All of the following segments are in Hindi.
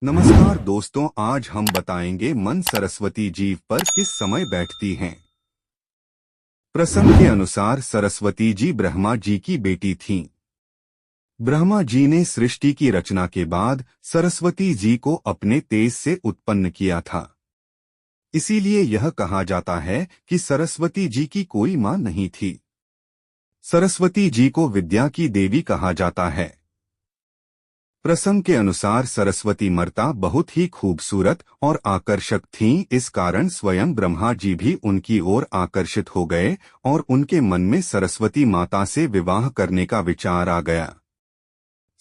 नमस्कार दोस्तों, आज हम बताएंगे मन सरस्वती जीव पर किस समय बैठती हैं। प्रसंग के अनुसार सरस्वती जी ब्रह्मा जी की बेटी थीं। ब्रह्मा जी ने सृष्टि की रचना के बाद सरस्वती जी को अपने तेज से उत्पन्न किया था। इसीलिए यह कहा जाता है कि सरस्वती जी की कोई मां नहीं थी। सरस्वती जी को विद्या की देवी कहा जाता है। प्रसंग के अनुसार सरस्वती माता बहुत ही खूबसूरत और आकर्षक थीं, इस कारण स्वयं ब्रह्मा जी भी उनकी ओर आकर्षित हो गए और उनके मन में सरस्वती माता से विवाह करने का विचार आ गया।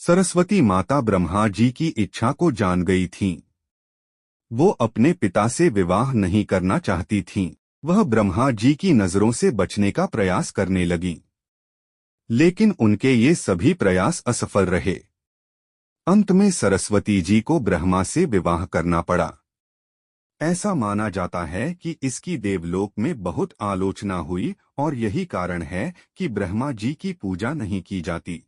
सरस्वती माता ब्रह्मा जी की इच्छा को जान गई थीं। वो अपने पिता से विवाह नहीं करना चाहती थीं। वह ब्रह्मा जी की नजरों से बचने का प्रयास करने लगी, लेकिन उनके ये सभी प्रयास असफल रहे। अंत में सरस्वती जी को ब्रह्मा से विवाह करना पड़ा। ऐसा माना जाता है कि इसकी देवलोक में बहुत आलोचना हुई और यही कारण है कि ब्रह्मा जी की पूजा नहीं की जाती।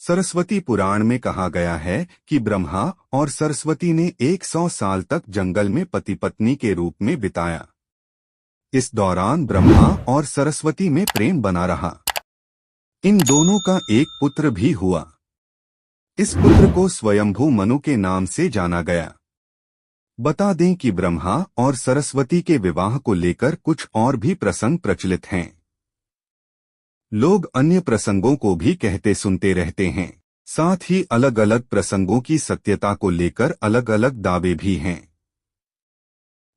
सरस्वती पुराण में कहा गया है कि ब्रह्मा और सरस्वती ने 100 साल तक जंगल में पति पत्नी के रूप में बिताया। इस दौरान ब्रह्मा और सरस्वती में प्रेम बना रहा। इन दोनों का एक पुत्र भी हुआ। इस पुत्र को स्वयंभू मनु के नाम से जाना गया। बता दें कि ब्रह्मा और सरस्वती के विवाह को लेकर कुछ और भी प्रसंग प्रचलित हैं। लोग अन्य प्रसंगों को भी कहते सुनते रहते हैं। साथ ही अलग अलग प्रसंगों की सत्यता को लेकर अलग अलग दावे भी हैं।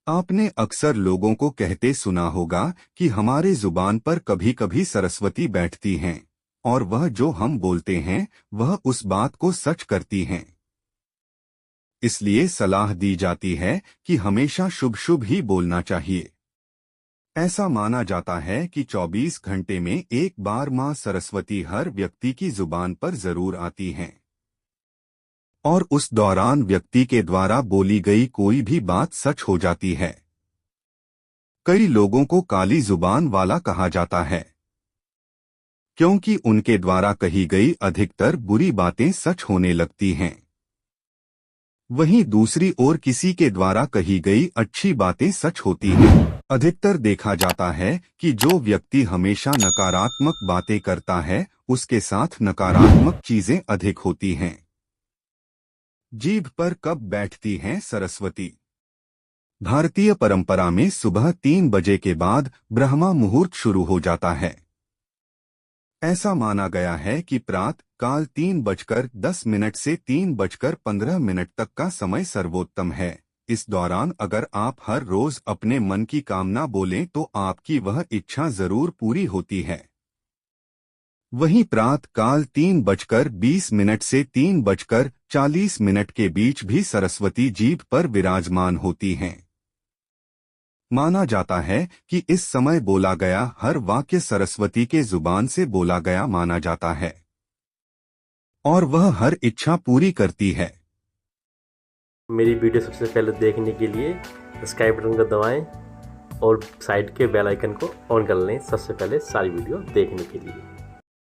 आपने अक्सर लोगों को कहते सुना होगा कि हमारे जुबान पर कभी कभी सरस्वती बैठती हैं और वह जो हम बोलते हैं वह उस बात को सच करती हैं। इसलिए सलाह दी जाती है कि हमेशा शुभ शुभ ही बोलना चाहिए। ऐसा माना जाता है कि 24 घंटे में एक बार मां सरस्वती हर व्यक्ति की जुबान पर जरूर आती हैं और उस दौरान व्यक्ति के द्वारा बोली गई कोई भी बात सच हो जाती है। कई लोगों को काली जुबान वाला कहा जाता है, क्योंकि उनके द्वारा कही गई अधिकतर बुरी बातें सच होने लगती हैं। वहीं दूसरी ओर किसी के द्वारा कही गई अच्छी बातें सच होती हैं। अधिकतर देखा जाता है कि जो व्यक्ति हमेशा नकारात्मक बातें करता है उसके साथ नकारात्मक चीजें अधिक होती हैं। जीभ पर कब बैठती हैं सरस्वती? भारतीय परंपरा में सुबह 3 बजे के बाद ब्रह्मा मुहूर्त शुरू हो जाता है। ऐसा माना गया है कि प्रातः काल 3:10 से 3:15 तक का समय सर्वोत्तम है। इस दौरान अगर आप हर रोज अपने मन की कामना बोलें तो आपकी वह इच्छा जरूर पूरी होती है। वहीं प्रातः काल 3:20 से 3:40 के बीच भी सरस्वती जीभ पर विराजमान होती हैं। माना जाता है कि इस समय बोला गया हर वाक्य सरस्वती के जुबान से बोला गया माना जाता है और वह हर इच्छा पूरी करती है। मेरी वीडियो सबसे पहले देखने के लिए सब्सक्राइब बटन को दबाएं और साइड के बेल आइकन को ऑन कर लें सबसे पहले सारी वीडियो देखने के लिए।